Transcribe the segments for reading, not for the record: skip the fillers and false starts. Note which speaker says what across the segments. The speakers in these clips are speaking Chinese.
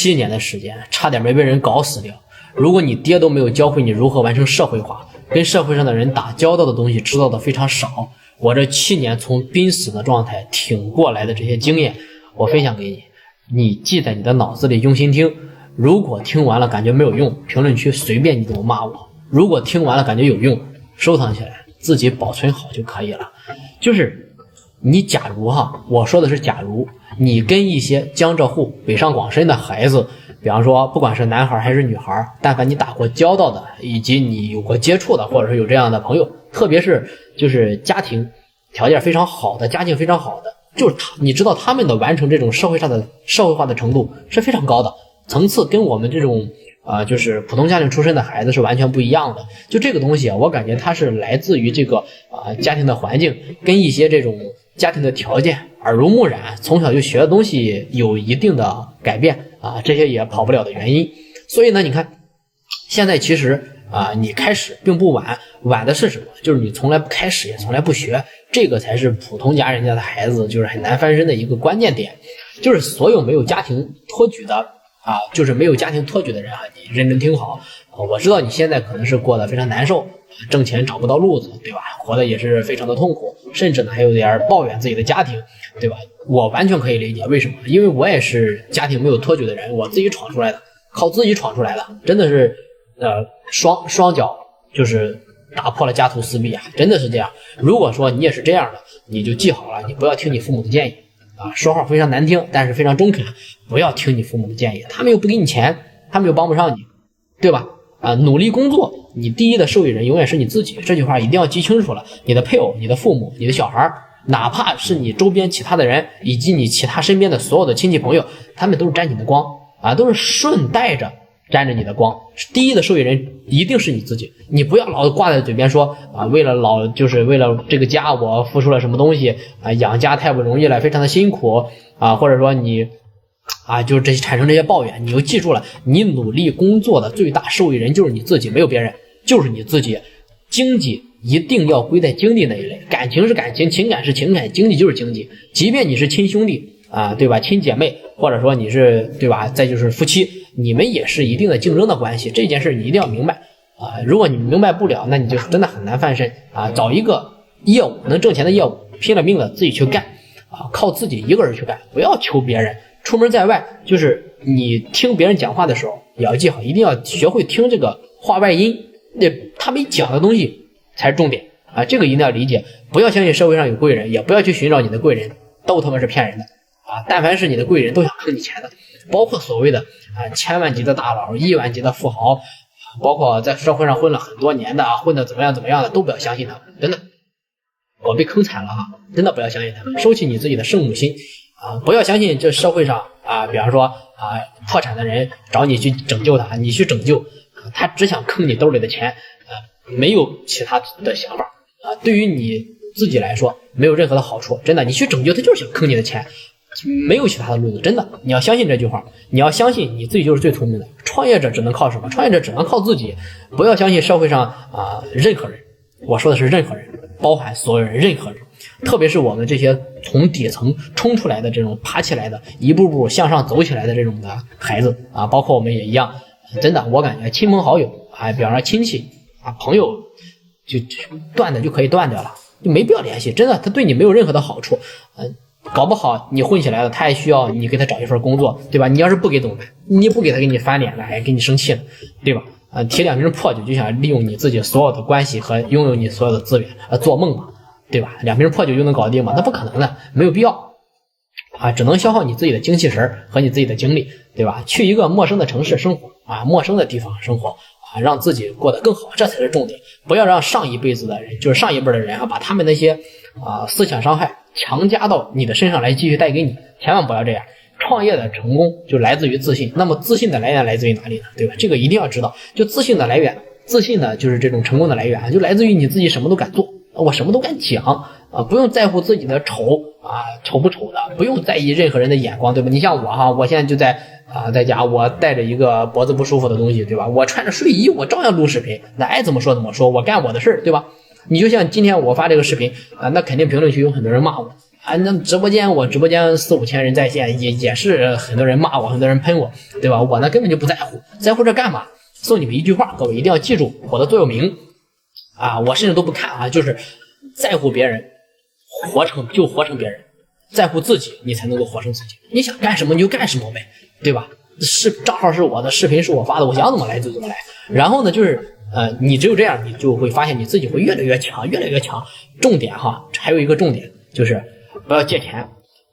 Speaker 1: 7年的时间，差点没被人搞死掉。如果你爹都没有教会你如何完成社会化，跟社会上的人打交道的东西知道的非常少，我这7年从濒死的状态挺过来的这些经验，我分享给你，你记在你的脑子里，用心听。如果听完了感觉没有用，评论区随便你怎么骂我；如果听完了感觉有用，收藏起来，自己保存好就可以了。就是你假如我说的是假如，你跟一些江浙沪、北上广深的孩子，比方说不管是男孩还是女孩，但凡你打过交道的，以及你有过接触的，或者是有这样的朋友，特别是就是家庭条件非常好的、家境非常好的，就是你知道他们的完成这种社会化的程度是非常高的，层次跟我们这种就是普通家庭出身的孩子是完全不一样的。就这个东西我感觉它是来自于这个家庭的环境跟一些这种家庭的条件耳濡目染，从小就学的东西有一定的改变这些也跑不了的原因。所以呢，你看现在其实你开始并不晚，晚的是什么？就是你从来不开始，也从来不学，这个才是普通家人家的孩子就是很难翻身的一个关键点。就是所有没有家庭托举的就是没有家庭托举的人你认真听好我知道你现在可能是过得非常难受，挣钱找不到路子，对吧？活得也是非常的痛苦，甚至呢还有点抱怨自己的家庭，对吧？我完全可以理解，为什么？因为我也是家庭没有托举的人，我自己闯出来的，靠自己闯出来的，真的是双脚就是打破了家徒四壁真的是这样。如果说你也是这样的，你就记好了，你不要听你父母的建议说话非常难听，但是非常中肯，不要听你父母的建议，他们又不给你钱，他们又帮不上你，对吧？努力工作，你第一的受益人永远是你自己，这句话一定要记清楚了。你的配偶、你的父母、你的小孩，哪怕是你周边其他的人，以及你其他身边的所有的亲戚朋友，他们都是沾你的光都是顺带着沾着你的光。第一的受益人一定是你自己，你不要老挂在嘴边说为了就是为了这个家我付出了什么东西养家太不容易了，非常的辛苦或者说你就是这些产生这些抱怨，你就记住了，你努力工作的最大受益人就是你自己，没有别人，就是你自己。经济一定要归在经济那一类，感情是感情，情感是情感，经济就是经济。即便你是亲兄弟对吧，亲姐妹，或者说你是对吧，再就是夫妻，你们也是一定的竞争的关系，这件事你一定要明白如果你明白不了，那你就真的很难翻身找一个业务能挣钱的业务，拼了命的自己去干靠自己一个人去干，不要求别人。出门在外，就是你听别人讲话的时候也要记好，一定要学会听这个话外音，他们讲的东西才是重点这个一定要理解。不要相信社会上有贵人，也不要去寻找你的贵人，都他妈是骗人的但凡是你的贵人都想坑你钱的，包括所谓的千万级的大佬、亿万级的富豪，包括在社会上混了很多年的混得怎么样的，都不要相信他们，真的我被坑惨了真的不要相信他们，收起你自己的圣母心不要相信这社会上比方说破产的人找你去拯救他，你去拯救他只想坑你兜里的钱没有其他的想法对于你自己来说没有任何的好处，真的，你去拯救他就是想坑你的钱，没有其他的路子，真的，你要相信这句话，你要相信你自己就是最聪明的。创业者只能靠什么？创业者只能靠自己，不要相信社会上任何人，我说的是任何人，包含所有人，任何人，特别是我们这些从底层冲出来的这种爬起来的，一步步向上走起来的这种的孩子包括我们也一样，真的，我感觉亲朋好友比方说亲戚朋友就断的就可以断掉了，就没必要联系，真的，他对你没有任何的好处搞不好你混起来了，他还需要你给他找一份工作，对吧？你要是不给怎么办？你不给他，给你翻脸了，还给你生气了，对吧？提两瓶破酒就想利用你自己所有的关系和拥有你所有的资源做梦嘛，对吧？两瓶破酒就能搞定吗？那不可能的，没有必要只能消耗你自己的精气神和你自己的精力，对吧？去一个陌生的城市生活陌生的地方生活让自己过得更好，这才是重点。不要让上一辈子的人，就是上一辈的人把他们那些思想伤害强加到你的身上来，继续带给你，千万不要这样。创业的成功就来自于自信，那么自信的来源来自于哪里呢？对吧？这个一定要知道，就自信的来源，自信呢就是这种成功的来源，就来自于你自己什么都敢做，我什么都敢讲不用在乎自己的丑丑不丑的，不用在意任何人的眼光，对吧？你像我我现在就在家，我带着一个脖子不舒服的东西，对吧？我穿着睡衣，我照样录视频，那爱怎么说怎么说，我干我的事儿，对吧？你就像今天我发这个视频那肯定评论区有很多人骂我啊，那我直播间4、5千人在线，也是很多人骂我，很多人喷我，对吧？我呢根本就不在乎，在乎这干嘛？送你们一句话，各位一定要记住我的座右铭啊！我甚至都不看啊，就是在乎别人，活成别人，在乎自己，你才能够活成自己。你想干什么你就干什么呗，对吧？账号是我的，视频是我发的，我想怎么来就怎么来。然后呢，就是你只有这样，你就会发现你自己会越来越强，越来越强。重点哈，还有一个重点就是不要借钱，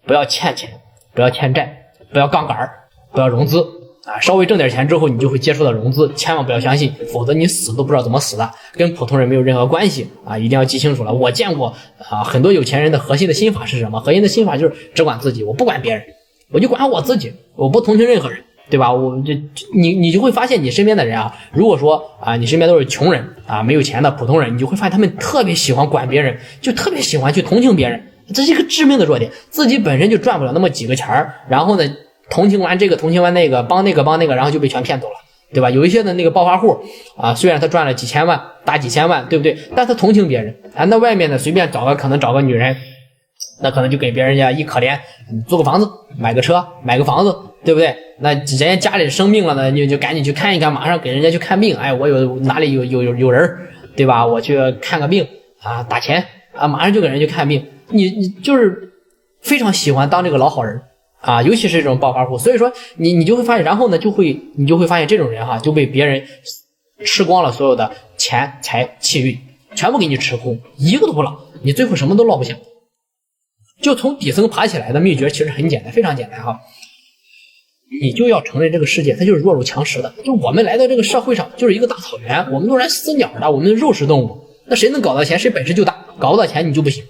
Speaker 1: 不要欠钱，不要欠债，不要杠杆，不要融资啊。稍微挣点钱之后，你就会接触到融资，千万不要相信，否则你死都不知道怎么死的，跟普通人没有任何关系啊！一定要记清楚了。我见过啊，很多有钱人的核心的心法是什么？核心的心法就是只管自己，我不管别人，我就管我自己，我不同情任何人。对吧？你就会发现你身边的人啊，如果说啊你身边都是穷人啊，没有钱的普通人，你就会发现他们特别喜欢管别人，就特别喜欢去同情别人，这是一个致命的弱点。自己本身就赚不了那么几个钱儿，然后呢同情完这个同情完那个，帮那个，然后就被全骗走了，对吧？有一些的那个暴发户啊，虽然他赚了几千万，大几千万，对不对？但他同情别人啊，那外面呢随便可能找个女人，那可能就给别人家一可怜，租个房子，买个车，买个房子，对不对？那人家家里生病了呢，你就赶紧去看一看，马上给人家去看病。哎，我哪里有人，对吧？我去看个病啊，打钱啊，马上就给人去看病。你就是非常喜欢当这个老好人啊，尤其是这种暴发户。所以说你就会发现，然后呢你就会发现这种人哈，就被别人吃光了所有的钱财气运，全部给你吃空，一个都不落，你最后什么都落不下。就从底层爬起来的秘诀其实很简单，非常简单哈。你就要承认这个世界它就是弱肉强食的，就我们来到这个社会上就是一个大草原，我们都是来撕鸟的，我们是肉食动物，那谁能搞到钱谁本事就大，搞不到钱你就不行，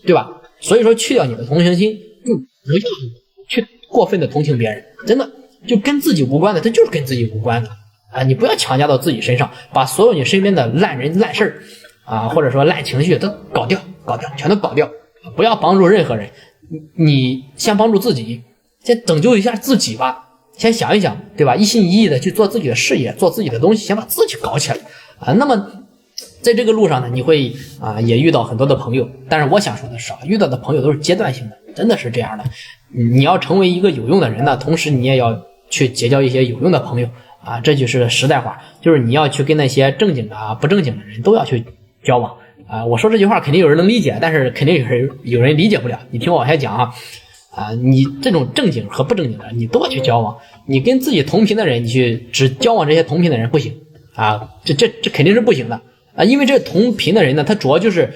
Speaker 1: 对吧？所以说去掉你的同情心，就不要去过分的同情别人，真的就跟自己无关的，它就是跟自己无关的啊！你不要强加到自己身上，把所有你身边的烂人烂事啊，或者说烂情绪都搞掉，全都搞掉，不要帮助任何人，你先帮助自己，先拯救一下自己吧。先想一想，对吧？一心一意的去做自己的事业，做自己的东西，先把自己搞起来啊。那么在这个路上呢，你会也遇到很多的朋友，但是我想说的是遇到的朋友都是阶段性的，真的是这样的。你要成为一个有用的人呢，同时你也要去结交一些有用的朋友啊，这就是实在话，就是你要去跟那些正经的不正经的人都要去交往啊。我说这句话肯定有人能理解，但是肯定有人理解不了。你听我往下讲啊，你这种正经和不正经的你都要去交往，你跟自己同频的人，你去只交往这些同频的人不行啊，这肯定是不行的啊，因为这同频的人呢，他主要就是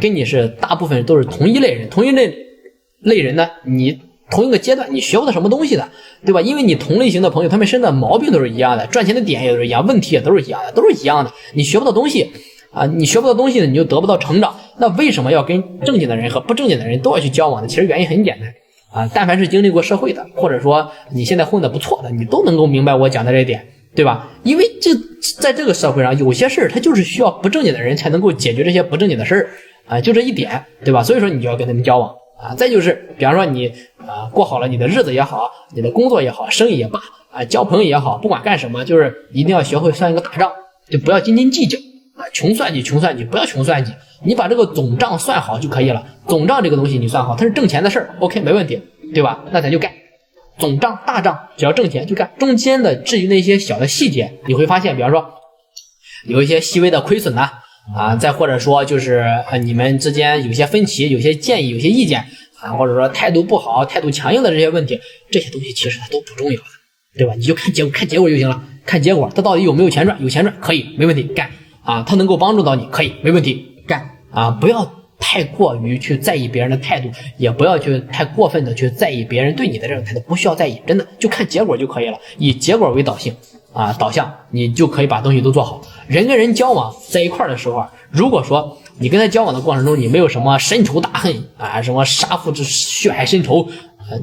Speaker 1: 跟你是大部分都是同一类人，同一类人呢，你同一个阶段你学不到什么东西的，对吧？因为你同类型的朋友，他们身上的毛病都是一样的，赚钱的点也都是一样，问题也都是一样的，你学不到东西啊，你学不到东西呢，你就得不到成长。那为什么要跟正经的人和不正经的人都要去交往呢？其实原因很简单啊，但凡是经历过社会的，或者说你现在混得不错的，你都能够明白我讲的这一点，对吧？因为在这个社会上，有些事儿它就是需要不正经的人才能够解决这些不正经的事儿啊，就这一点，对吧？所以说你就要跟他们交往啊。再就是比方说你过好了你的日子也好，你的工作也好，生意也罢啊，交朋友也好，不管干什么，就是一定要学会算一个大账，就不要斤斤计较啊，穷算计，不要穷算计，你把这个总账算好就可以了。总账这个东西你算好，它是挣钱的事儿 ，OK 没问题，对吧？那咱就干。总账大账只要挣钱就干，中间的至于那些小的细节，你会发现，比方说有一些细微的亏损再或者说就是你们之间有些分歧，有些建议，有些意见或者说态度不好、态度强硬的这些问题，这些东西其实它都不重要的，对吧？你就看结果就行了，看结果，他到底有没有钱赚？有钱赚可以，没问题，干他能够帮助到你，可以，没问题，干不要太过于去在意别人的态度，也不要去太过分的去在意别人对你的这种态度，不需要在意，真的就看结果就可以了，以结果为导向，你就可以把东西都做好。人跟人交往在一块的时候如果说你跟他交往的过程中，你没有什么深仇大恨什么杀父之血海深仇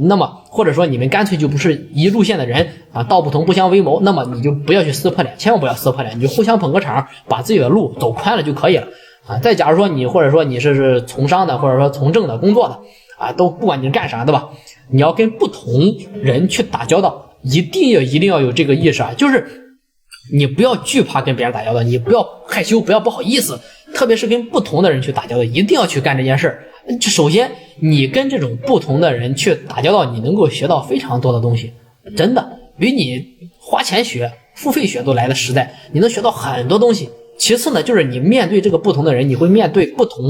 Speaker 1: 那么或者说你们干脆就不是一路线的人道不同不相为谋，那么你就不要去撕破脸，千万不要撕破脸，你就互相捧个场，把自己的路走宽了就可以了再假如说你或者说你是从商的，或者说从政的工作的都不管你是干啥的吧，你要跟不同人去打交道，一定要有这个意识就是你不要惧怕跟别人打交道，你不要害羞，不要不好意思，特别是跟不同的人去打交道，一定要去干这件事儿。首先，你跟这种不同的人去打交道，你能够学到非常多的东西，真的比你花钱学、付费学都来的实在，你能学到很多东西。其次呢，就是你面对这个不同的人，你会面对不同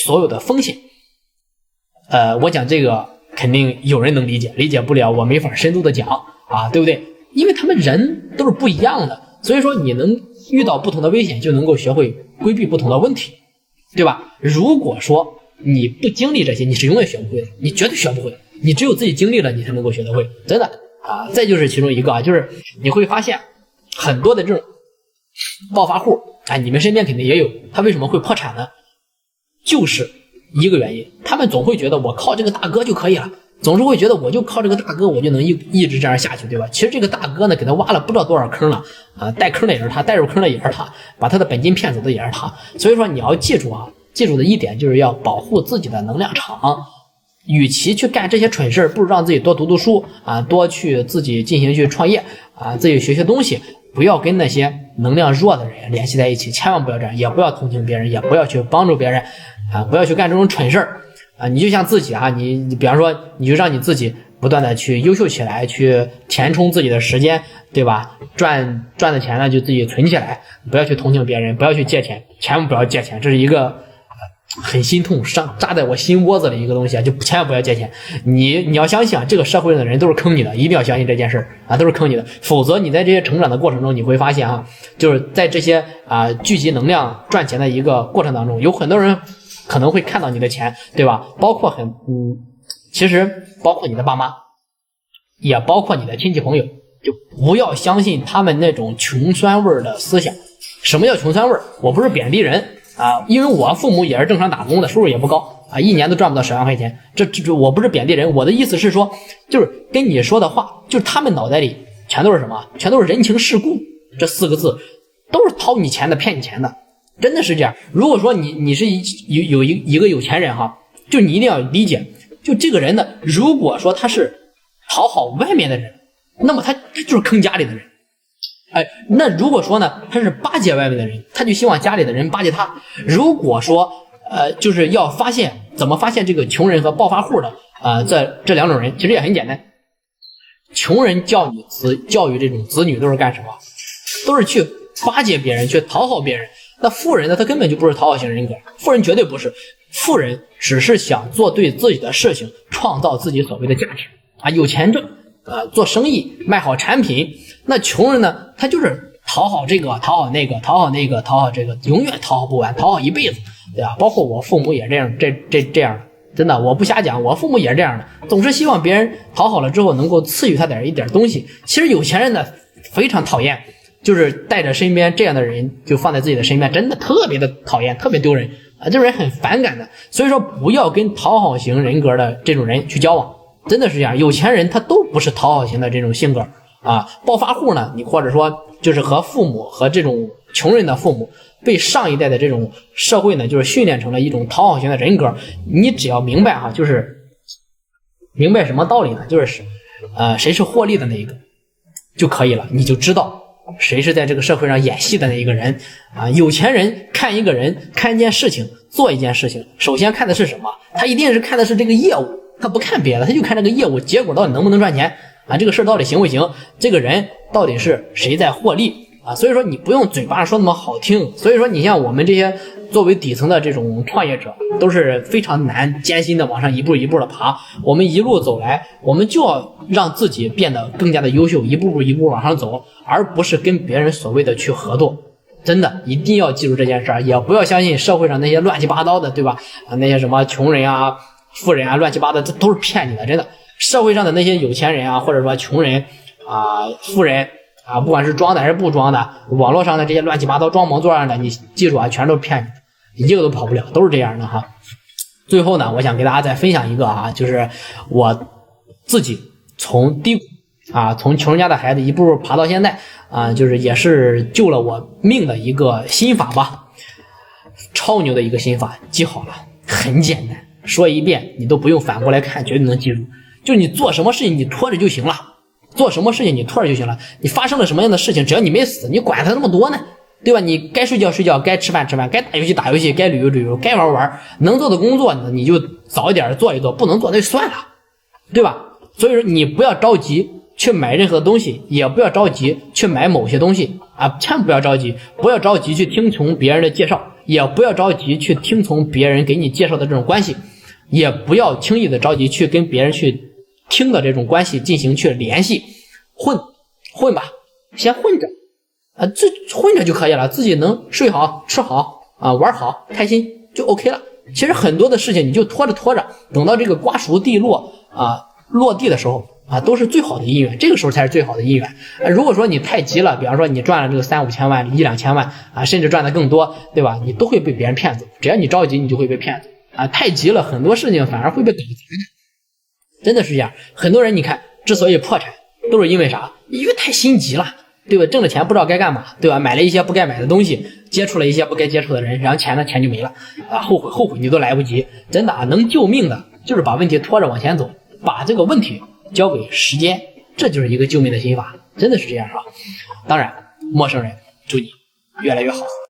Speaker 1: 所有的风险。我讲这个肯定有人能理解，理解不了我没法深度的讲啊，对不对？因为他们人都是不一样的，所以说你能遇到不同的危险，就能够学会规避不同的问题，对吧？如果说你不经历这些，你是永远学不会的，你绝对学不会，你只有自己经历了，你才能够学得会，真的啊。再就是其中一个啊，就是你会发现很多的这种暴发户啊，你们身边肯定也有，他为什么会破产呢？就是一个原因，他们总会觉得我靠这个大哥就可以了，总是会觉得我就靠这个大哥我就能一直这样下去，对吧？其实这个大哥呢，给他挖了不知道多少坑了啊，带坑的也是他，带入坑的也是他，把他的本金骗走的也是他。所以说你要记住啊，记住的一点就是要保护自己的能量场，与其去干这些蠢事，不如让自己多读读书啊，多去自己进行去创业啊，自己学学东西，不要跟那些能量弱的人联系在一起，千万不要这样，也不要同情别人，也不要去帮助别人啊，不要去干这种蠢事儿啊。你就像自己啊，你比方说，你就让你自己不断的去优秀起来，去填充自己的时间，对吧？赚的钱呢就自己存起来，不要去同情别人，不要去借钱，千万不要借钱，这是一个很心痛扎在我心窝子里一个东西啊，就千万不要借钱。你要相信啊，这个社会上的人都是坑你的，一定要相信这件事啊，都是坑你的。否则你在这些成长的过程中，你会发现啊，就是在这些聚集能量赚钱的一个过程当中，有很多人可能会看到你的钱，对吧？包括其实包括你的爸妈，也包括你的亲戚朋友，就不要相信他们那种穷酸味的思想。什么叫穷酸味？我不是贬低人啊，因为我父母也是正常打工的，收入也不高啊，一年都赚不到10万块钱。这我不是贬低人，我的意思是说，就是跟你说的话，就是他们脑袋里全都是什么？全都是人情世故这4个字，都是掏你钱的，骗你钱的，真的是这样。如果说你是有一个有钱人哈，就你一定要理解，就这个人呢，如果说他是讨好外面的人，那么他就是坑家里的人。那如果说呢，他是巴结外面的人，他就希望家里的人巴结他。如果说就是要怎么发现这个穷人和暴发户的这两种人，其实也很简单。穷人教育这种子女都是干什么？都是去巴结别人，去讨好别人。那富人呢，他根本就不是讨好型人格，富人绝对不是，富人只是想做对自己的事情，创造自己所谓的价值啊，有钱挣做生意卖好产品。那穷人呢，他就是讨好这个讨好那个讨好那个讨好这个，永远讨好不完，讨好一辈子，对吧？包括我父母也这样，这样的，真的我不瞎讲，我父母也是这样的，总是希望别人讨好了之后能够赐予他一点东西。其实有钱人呢非常讨厌，就是带着身边这样的人就放在自己的身边，真的特别的讨厌，特别丢人啊，这种人很反感的。所以说不要跟讨好型人格的这种人去交往，真的是这样。有钱人他都不是讨好型的这种性格啊，暴发户呢，你或者说就是和父母和这种穷人的父母被上一代的这种社会呢，就是训练成了一种讨好型的人格。你只要明白哈，就是明白什么道理呢？就是谁是获利的那一个就可以了，你就知道谁是在这个社会上演戏的那一个人啊。有钱人看一个人看一件事情做一件事情，首先看的是什么？他一定是看的是这个业务，他不看别的，他就看这个业务结果到底能不能赚钱啊，这个事到底行不行，这个人到底是谁在获利啊。所以说你不用嘴巴上说那么好听，所以说你像我们这些作为底层的这种创业者，都是非常难艰辛的往上一步一步的爬。我们一路走来，我们就要让自己变得更加的优秀，一步步往上走，而不是跟别人所谓的去合作。真的一定要记住这件事儿，也不要相信社会上那些乱七八糟的，对吧？那些什么穷人啊富人啊乱七八糟，这都是骗你的。真的，社会上的那些有钱人啊，或者说穷人啊富人啊，不管是装的还是不装的，网络上的这些乱七八糟装模作样的，你记住啊，全都是骗你的，你一个都跑不了，都是这样的哈。最后呢，我想给大家再分享一个啊，就是我自己从低谷从穷人家的孩子一步步爬到现在就是也是救了我命的一个心法吧，超牛的一个心法，记好了，很简单，说一遍你都不用反过来看，绝对能记住。就是你做什么事情你拖着就行了，做什么事情你拖着就行了。你发生了什么样的事情，只要你没死，你管它那么多呢？对吧？你该睡觉睡觉，该吃饭吃饭，该打游戏打游戏，该旅游旅游，该玩玩，能做的工作呢你就早一点做一做，不能做那就算了，对吧？所以说你不要着急去买任何东西，也不要着急去买某些东西啊，千万不要着急，不要着急去听从别人的介绍，也不要着急去听从别人给你介绍的这种关系，也不要轻易的着急去跟别人去听的这种关系进行去联系，混吧，先混着啊，这混着就可以了，自己能睡好吃好啊，玩好开心就 OK 了。其实很多的事情你就拖着，等到这个瓜熟蒂落啊落地的时候啊，都是最好的姻缘，这个时候才是最好的姻缘。如果说你太急了，比方说你赚了这个3、5千万、1、2千万啊，甚至赚的更多，对吧？你都会被别人骗走。只要你着急，你就会被骗走啊！太急了，很多事情反而会被搞砸的，真的是这样。很多人你看，之所以破产，都是因为啥？因为太心急了，对吧？挣了钱不知道该干嘛，对吧？买了一些不该买的东西，接触了一些不该接触的人，然后钱就没了啊！后悔你都来不及。真的啊，能救命的就是把问题拖着往前走，把这个问题交给时间，这就是一个救命的心法，真的是这样啊！当然，陌生人祝你越来越好。